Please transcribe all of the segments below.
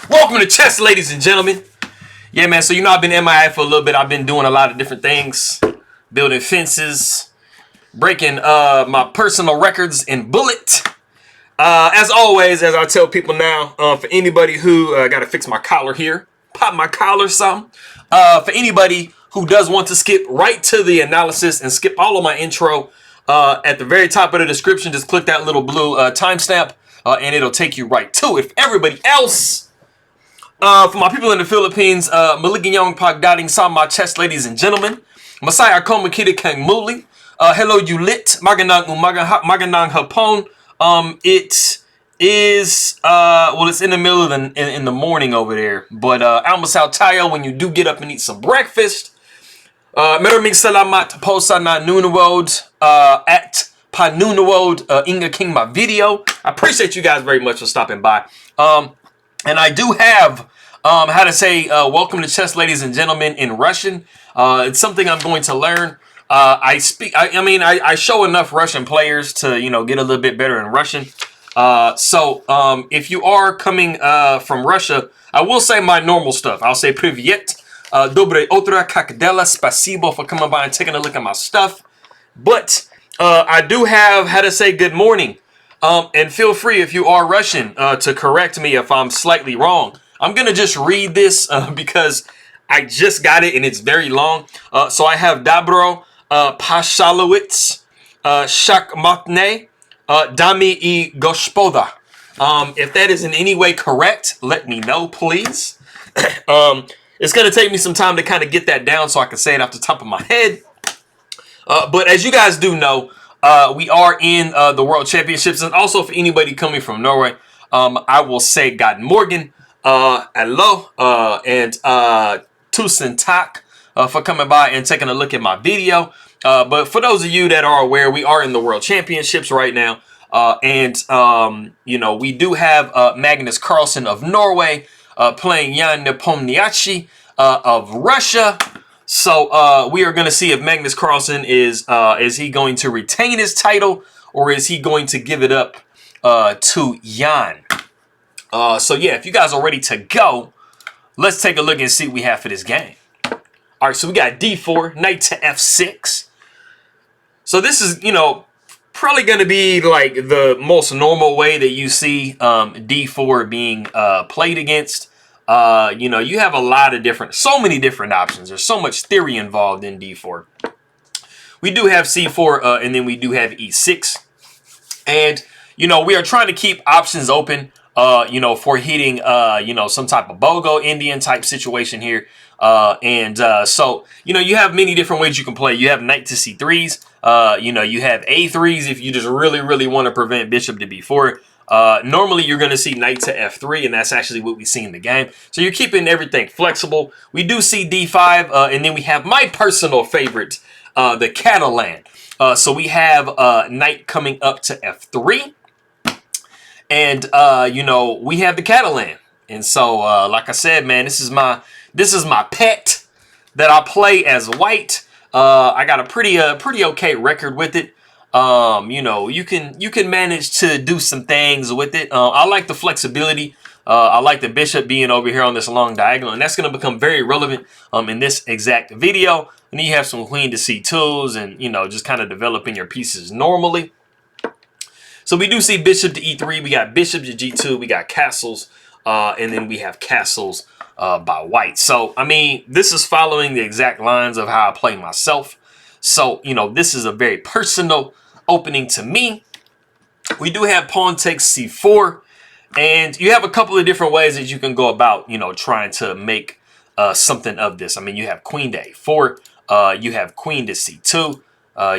Welcome to chess, ladies and gentlemen. Yeah, man, so you know I've been MIA for a little bit. I've been doing a lot of different things. Building fences. Breaking my personal records in bullet. As always, as I tell people now, for anybody who got to fix my collar here. Pop my collar some. For anybody who does want to skip right to the analysis and skip all of my intro, at the very top of the description, just click that little blue timestamp. And it'll take you right to it. For everybody else, for my people in the Philippines, Maligayong pagdating sa my chess, ladies and gentlemen. Masaya ako makita kang muli. Hello, you lit. Magandang umaga, magandang hapon. It is, well, it's in the middle of in the morning over there. But, almasal tayo when you do get up and eat some breakfast. Maraming salamat po sa nanonood, at Panunood Inga King my video. I appreciate you guys very much for stopping by. And I do have how to say welcome to chess, ladies and gentlemen, in Russian. It's something I'm going to learn. I show enough Russian players to, you know, get a little bit better in Russian. So if you are coming from Russia, I will say my normal stuff. I'll say Privyet, Dobre Otra, Как dela, Spasibo for coming by and taking a look at my stuff. But I do have how to say good morning. And feel free, if you are Russian, to correct me if I'm slightly wrong. I'm going to just read this because I just got it and it's very long. So I have Dabro, Pashalowitz, Shakmatne, Dami I Gospoda. If that is in any way correct, let me know, please. It's going to take me some time to kind of get that down so I can say it off the top of my head. But as you guys do know, we are in the World Championships. And also for anybody coming from Norway, I will say God Morgan, hello, and Tusen Tak for coming by and taking a look at my video. But for those of you that are aware, we are in the World Championships right now. You know, we do have Magnus Carlsen of Norway playing Jan Nepomniachtchi of Russia. So we are going to see if Magnus Carlsen is he going to retain his title or is he going to give it up to Jan? So yeah, if you guys are ready to go, let's take a look and see what we have for this game. All right, so we got D4, knight to F6. So this is, you know, probably going to be like the most normal way that you see D4 being played against. You know, you have a lot of so many different options. There's so much theory involved in D4. We do have C4, and then we do have E6. And, you know, we are trying to keep options open, you know, for hitting, you know, some type of BOGO Indian type situation here. So, you know, you have many different ways you can play. You have knight to C3s. You know, you have A3s if you just really, really want to prevent bishop to B4. Normally you're going to see knight to F3, and that's actually what we see in the game. So you're keeping everything flexible. We do see D5, and then we have my personal favorite, the Catalan. So we have knight coming up to F3, and you know, we have the Catalan. And so, like I said, man, this is my pet that I play as white. I got a pretty okay record with it. You know, you can manage to do some things with it. I like the flexibility. I like the bishop being over here on this long diagonal, and that's going to become very relevant in this exact video. And then you have some queen to C2s, and you know, just kind of developing your pieces normally. So we do see bishop to E3. We got bishop to G2. We got castles, and then we have castles by white. So I mean, this is following the exact lines of how I play myself. So, you know, this is a very personal opening to me. We do have pawn takes C4. And you have a couple of different ways that you can go about, you know, trying to make something of this. I mean, you have queen to A4. You have queen to C2.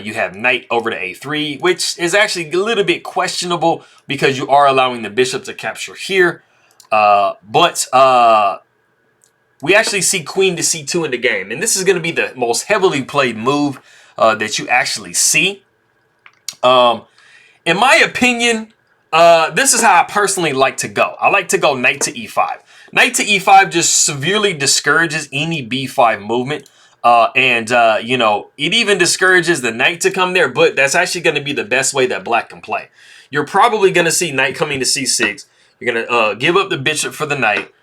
You have knight over to A3, which is actually a little bit questionable because you are allowing the bishop to capture here. We actually see queen to C2 in the game. And this is going to be the most heavily played move that you actually see. In my opinion, this is how I personally like to go. I like to go knight to E5. Knight to E5 just severely discourages any B5 movement. You know, it even discourages the knight to come there, but that's actually going to be the best way that black can play. You're probably going to see knight coming to C6. You're gonna give up the bishop for the knight.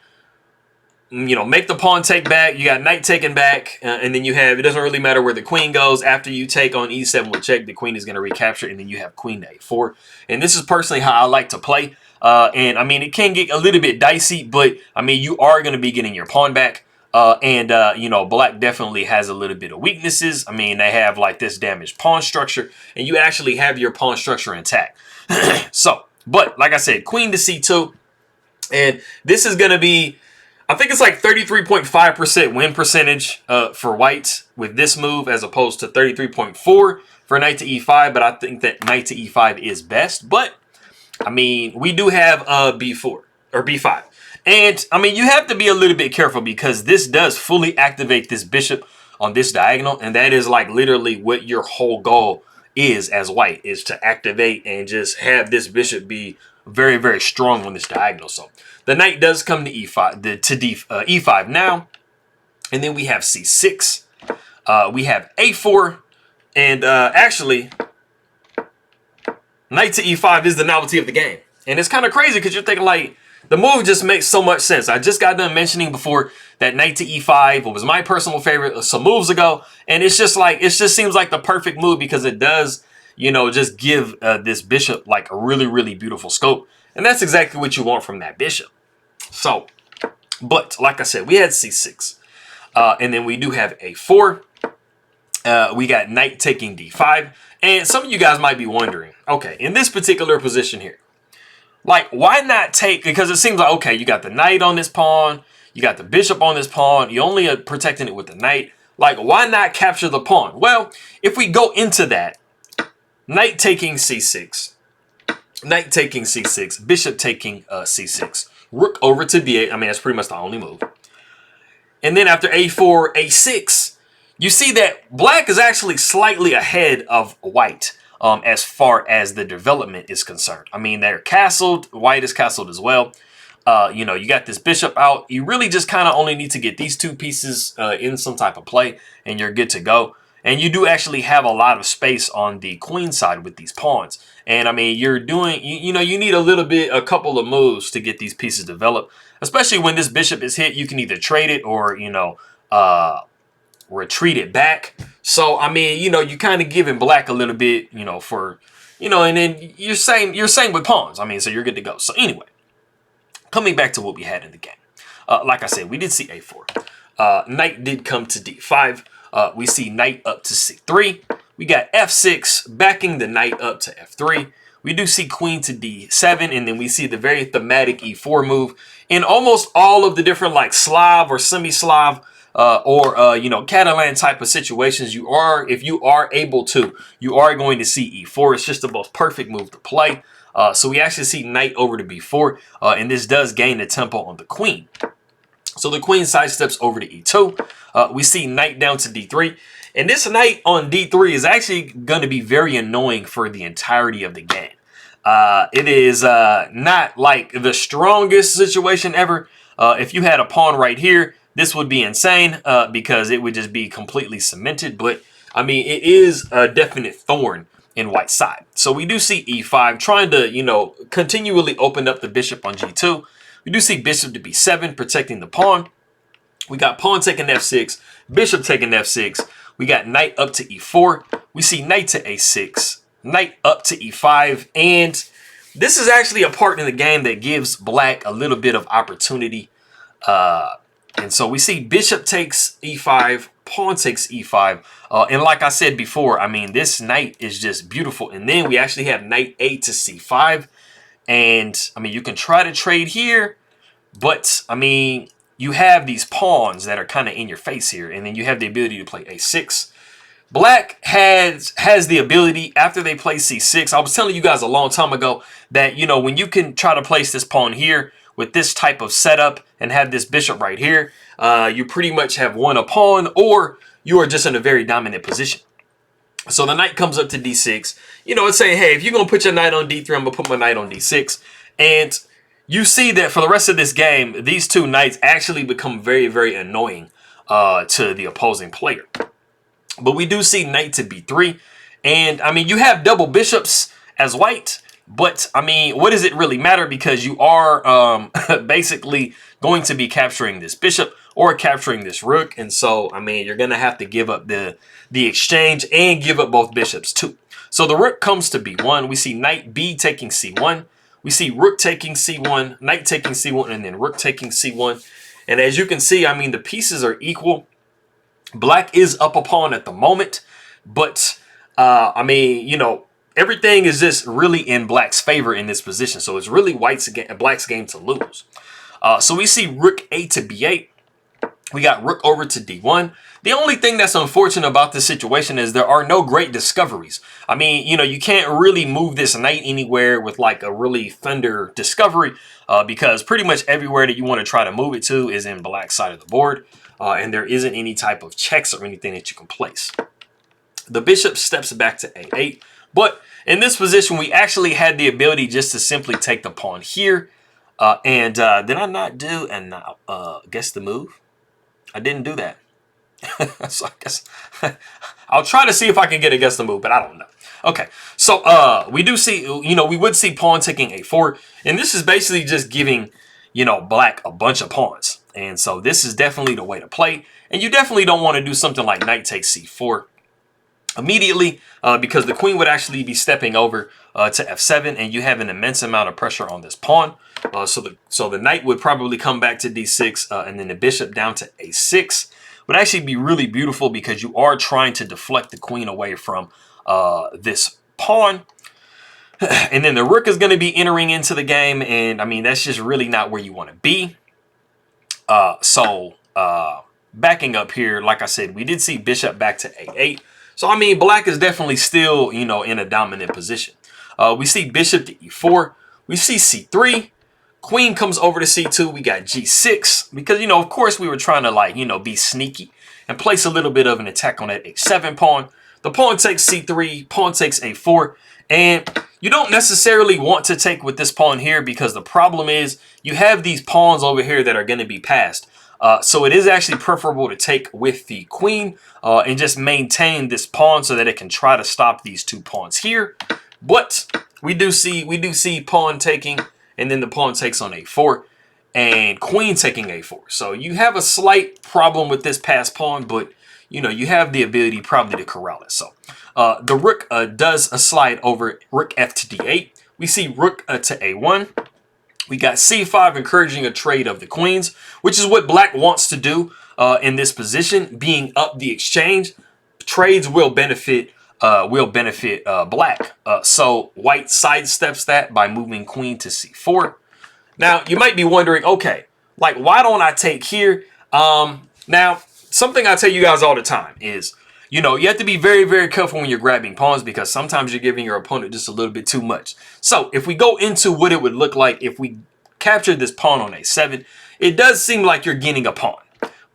You know, make the pawn take back. You got knight taken back, and then you have, it doesn't really matter where the queen goes. After you take on e7 with check, the queen is going to recapture, and then you have queen to a4. And this is personally how I like to play. And I mean, it can get a little bit dicey, but I mean, you are going to be getting your pawn back. You know, black definitely has a little bit of weaknesses. I mean, they have like this damaged pawn structure, and you actually have your pawn structure intact. So, but like I said, queen to c2, and this is going to be, I think it's like 33.5% win percentage for white with this move, as opposed to 33.4 for knight to e5. But I think that knight to e5 is best. But I mean, we do have b4 or b5, and I mean, you have to be a little bit careful because this does fully activate this bishop on this diagonal, and that is like literally what your whole goal is as white, is to activate and just have this bishop be very, very strong on this diagonal. So the knight does come to e5, e5 now, and then we have c6. We have a4, and actually, knight to e5 is the novelty of the game. And it's kind of crazy because you're thinking like, the move just makes so much sense. I just got done mentioning before that knight to e5 was my personal favorite some moves ago, and it's just like, it just seems like the perfect move because it does, you know, just give this bishop like a really, really beautiful scope. And that's exactly what you want from that bishop. So, but like I said, we had c6. And then we do have a4. We got knight taking d5. And some of you guys might be wondering, okay, in this particular position here, like, why not take, because it seems like, okay, you got the knight on this pawn, you got the bishop on this pawn, you only are protecting it with the knight. Like, why not capture the pawn? Well, if we go into that, knight taking c6, knight taking c6, bishop taking c6, rook over to b8. I mean, that's pretty much the only move. And then after a4, a6, you see that black is actually slightly ahead of white as far as the development is concerned. I mean, they're castled. White is castled as well. You know, you got this bishop out. You really just kind of only need to get these two pieces in some type of play, and you're good to go. And you do actually have a lot of space on the queen side with these pawns. And I mean, you're doing, you know, you need a couple of moves to get these pieces developed. Especially when this bishop is hit, you can either trade it or, you know, retreat it back. So, I mean, you know, you kind of giving black a little bit, you know, for, you know, and then you're saying with pawns. I mean, so you're good to go. So anyway, coming back to what we had in the game. Like I said, we did see a4. Knight did come to d5. We see knight up to c3. We got f6 backing the knight up to f3. We do see queen to d7, and then we see the very thematic e4 move. In almost all of the different like Slav or semi-Slav you know, Catalan type of situations, if you are able to, you are going to see e4. It's just the most perfect move to play. So we actually see knight over to b4, and this does gain the tempo on the queen. So the queen sidesteps over to e2. We see knight down to d3. And this knight on d3 is actually going to be very annoying for the entirety of the game. It is not like the strongest situation ever. If you had a pawn right here, this would be insane because it would just be completely cemented. But, I mean, it is a definite thorn in white's side. So we do see e5 trying to, you know, continually open up the bishop on g2. We do see bishop to b7 protecting the pawn. We got pawn taking f6, bishop taking f6. We got knight up to e4. We see knight to a6, knight up to e5. And this is actually a part in the game that gives black a little bit of opportunity. And so we see bishop takes e5, pawn takes e5. And like I said before, I mean, this knight is just beautiful. And then we actually have knight a to c5. And, I mean, you can try to trade here. But, I mean, you have these pawns that are kind of in your face here. And then you have the ability to play a6. Black has the ability, after they play c6, I was telling you guys a long time ago that, you know, when you can try to place this pawn here with this type of setup and have this bishop right here, you pretty much have won a pawn, or you are just in a very dominant position. So the knight comes up to d6. You know, it's saying, hey, if you're going to put your knight on d3, I'm going to put my knight on d6. And you see that for the rest of this game, these two knights actually become very, very annoying to the opposing player. But we do see knight to b3. And, I mean, you have double bishops as white. But I mean, what does it really matter? Because you are basically going to be capturing this bishop or capturing this rook. And so, I mean, you're going to have to give up the exchange and give up both bishops too. So the rook comes to b1. We see knight b taking c1. We see rook taking c1, knight taking c1, and then rook taking c1. And as you can see, I mean, the pieces are equal. Black is up a pawn at the moment. But, I mean, you know, everything is just really in Black's favor in this position. So it's really Black's game to lose. So we see rook a to b8. We got rook over to d1. The only thing that's unfortunate about this situation is there are no great discoveries. I mean, you know, you can't really move this knight anywhere with like a really thunder discovery because pretty much everywhere that you want to try to move it to is in Black's side of the board. And there isn't any type of checks or anything that you can place. The bishop steps back to a8. But in this position, we actually had the ability just to simply take the pawn here. Did I not do and guess the move? I didn't do that. So I guess I'll try to see if I can get a guess the move, but I don't know. Okay, so we do see, you know, we would see pawn taking a4, and this is basically just giving, you know, Black a bunch of pawns. And so this is definitely the way to play. And you definitely don't want to do something like knight takes c4 immediately because the queen would actually be stepping over to f7, and you have an immense amount of pressure on this pawn. So the knight would probably come back to d6, and then the bishop down to a6 would actually be really beautiful because you are trying to deflect the queen away from this pawn. And then the rook is going to be entering into the game, and I mean, that's just really not where you want to be. Backing up here, like I said, we did see bishop back to a8. So, I mean, Black is definitely still, you know, in a dominant position. We see bishop to e4. We see c3. Queen comes over to c2. We got g6 because, you know, of course, we were trying to, like, you know, be sneaky and place a little bit of an attack on that h7 pawn. The pawn takes c3. Pawn takes a4. And you don't necessarily want to take with this pawn here because the problem is you have these pawns over here that are going to be passed. So it is actually preferable to take with the queen and just maintain this pawn so that it can try to stop these two pawns here. But we do see pawn taking, and then the pawn takes on a4 and queen taking a4. So you have a slight problem with this passed pawn, but you know, you have the ability probably to corral it. So the rook does a slide over rook f to d8. We see rook to a1. We got c5 encouraging a trade of the queens, which is what Black wants to do in this position, being up the exchange. Trades will benefit Black. So White sidesteps that by moving queen to c4. Now, you might be wondering, okay, like, why don't I take here? Now, something I tell you guys all the time is, you know, you have to be very, very careful when you're grabbing pawns because sometimes you're giving your opponent just a little bit too much. So if we go into what it would look like if we captured this pawn on a7, it does seem like you're gaining a pawn.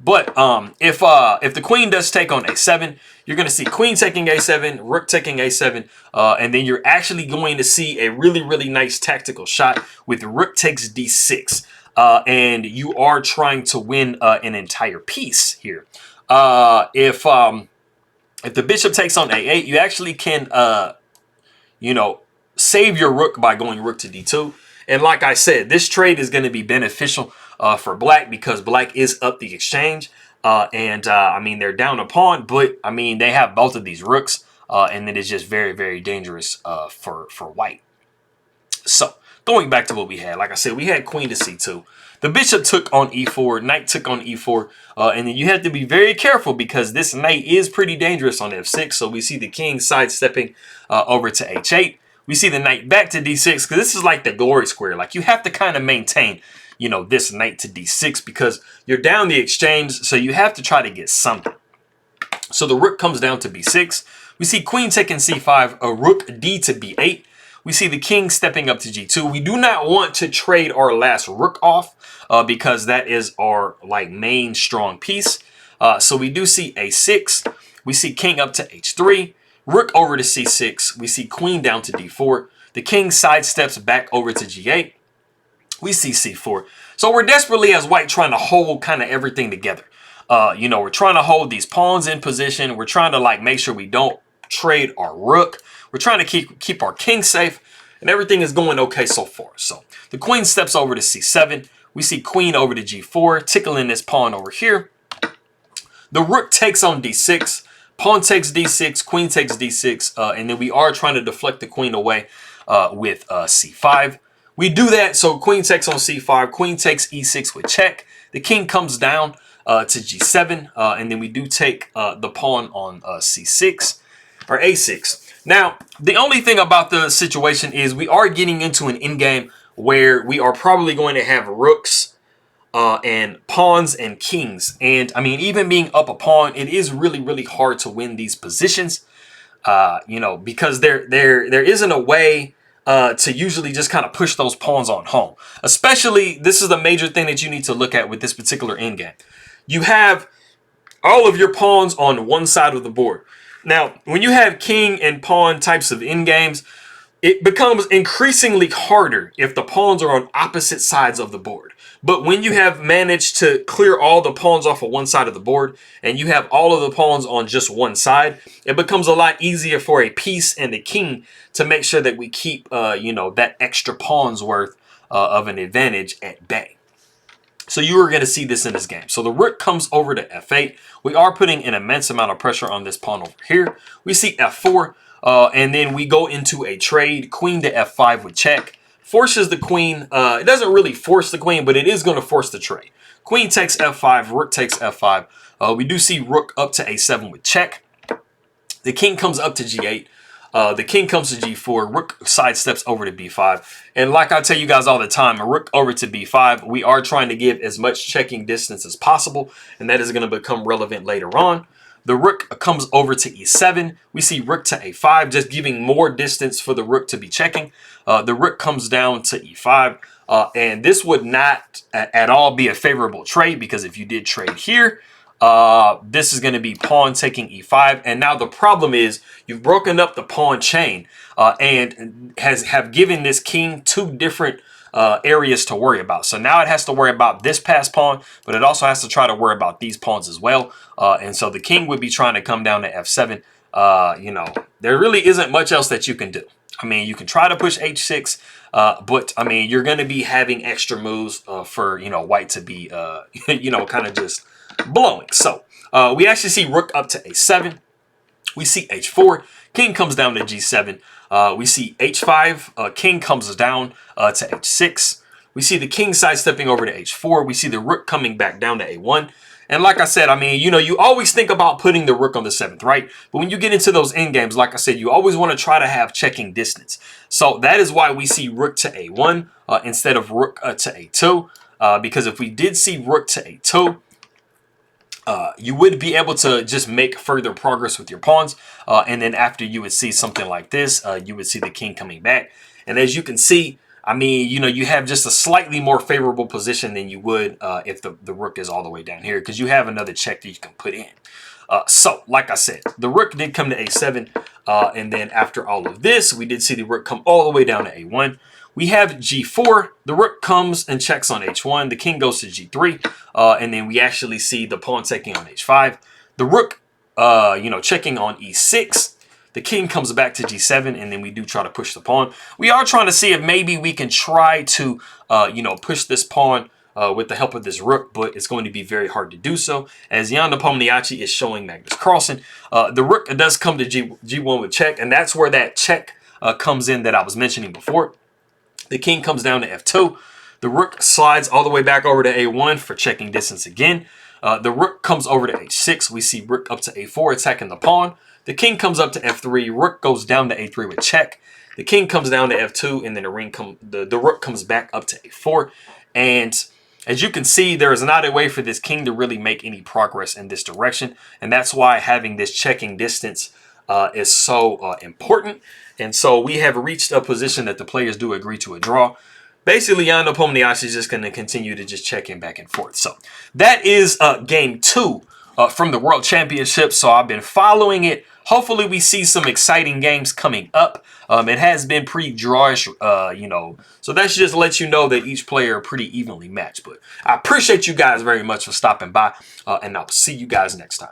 But if the queen does take on a7, you're going to see queen taking a7, rook taking a7, and then you're actually going to see a really, really nice tactical shot with rook takes d6. And you are trying to win an entire piece here. If the bishop takes on a8, you actually can, you know, save your rook by going rook to d2. And like I said, this trade is going to be beneficial for Black because Black is up the exchange. I mean, they're down a pawn, but I mean, they have both of these rooks. And it is just very, very dangerous for White. So going back to what we had, like I said, we had queen to c2. The bishop took on e4, knight took on e4, and then you have to be very careful because this knight is pretty dangerous on f6. So we see the king sidestepping over to h8. We see the knight back to d6 because this is like the glory square. Like you have to kind of maintain, you know, this knight to d6 because you're down the exchange. So you have to try to get something. So the rook comes down to b6. We see queen taking c5, a rook d to b8. We see the king stepping up to g2. We do not want to trade our last rook off because that is our like main strong piece. So we do see a6. We see king up to h3. Rook over to c6. We see queen down to d4. The king sidesteps back over to g8. We see c4. So we're desperately as White trying to hold kind of everything together. You know, we're trying to hold these pawns in position. We're trying to like make sure we don't trade our rook. We're trying to keep our king safe. and everything is going okay so far. So the queen steps over to c7. We see queen over to g4, tickling this pawn over here. The rook takes on d6. Pawn takes d6, queen takes d6, and then we are trying to deflect the queen away with c5. We do that, so queen takes on c5, queen takes e6 with check. The king comes down to g7, and then we do take the pawn on c6 or a6. Now, the only thing about the situation is we are getting into an endgame where we are probably going to have rooks and pawns and kings. And I mean, even being up a pawn, it is really hard to win these positions, you know, because there isn't a way to usually just kind of push those pawns on home. Especially, this is the major thing that you need to look at with this particular endgame. You have all of your pawns on one side of the board. Now, when you have king and pawn types of endgames, it becomes increasingly harder if the pawns are on opposite sides of the board. But when you have managed to clear all the pawns off of one side of the board and you have all of the pawns on just one side, it becomes a lot easier for a piece and a king to make sure that we keep, you know, that extra pawn's worth of an advantage at bay. So you are going to see this in this game. So the rook comes over to f8. We are putting an immense amount of pressure on this pawn over here. We see f4, and then we go into a trade. Queen to f5 with check. Forces the queen. It doesn't really force the queen, but it is going to force the trade. Queen takes f5. Rook takes f5. We do see rook up to a7 with check. The king comes up to g8. The king comes to g4, rook sidesteps over to b5. And like I tell you guys all the time, a rook over to b5, we are trying to give as much checking distance as possible, and that is going to become relevant later on. The rook comes over to e7. We see rook to a5, just giving more distance for the rook to be checking. The rook comes down to e5, and this would not at all be a favorable trade, because if you did trade here, this is going to be pawn taking e5, and now the problem is you've broken up the pawn chain and have given this king two different areas to worry about. So now it has to worry about this passed pawn, but it also has to try to worry about these pawns as well. And so the king would be trying to come down to f7. You know, there really isn't much else that you can do. I mean, you can try to push h6, but I mean, you're going to be having extra moves for, you know, white to be, you know, kind of just blowing. So we actually see rook up to a7. We see h4. King comes down to g7. We see h5. King comes down to h6. We see the king sidestepping over to h4. We see the rook coming back down to a1. And like I said, I mean, you know, you always think about putting the rook on the 7th, right? But when you get into those endgames, like I said, you always want to try to have checking distance. So that is why we see rook to a1 instead of rook to a2. Because if we did see rook to a2, you would be able to just make further progress with your pawns. And then after you would see something like this, you would see the king coming back. And as you can see, I mean, you know, you have just a slightly more favorable position than you would if the rook is all the way down here, because you have another check that you can put in. So, like I said, the rook did come to a7. And then after all of this, we did see the rook come all the way down to a1. We have g4. The rook comes and checks on h1. The king goes to g3. And then we actually see the pawn taking on h5. The rook, you know, checking on e6. The king comes back to g7, and then we do try to push the pawn. We are trying to see if maybe we can try to, you know, push this pawn with the help of this rook, but it's going to be very hard to do so, as Jan Nepomniachtchi is showing Magnus Carlsen. The rook does come to g1 with check, and that's where that check comes in that I was mentioning before. The king comes down to f2. The rook slides all the way back over to a1 for checking distance again. The rook comes over to h6. We see rook up to a4 attacking the pawn. The king comes up to f3. Rook goes down to a3 with check. The king comes down to f2, and then the rook comes back up to a4. And as you can see, there is not a way for this king to really make any progress in this direction. And that's why having this checking distance is so important. And so we have reached a position that the players do agree to a draw. Basically, Jan Nepomniachtchi is just going to continue to just check in back and forth. So that is game 2 from the World Championship. So I've been following it. Hopefully we see some exciting games coming up. It has been pretty drawish, you know. So that should just let you know that each player are pretty evenly matched. But I appreciate you guys very much for stopping by. And I'll see you guys next time.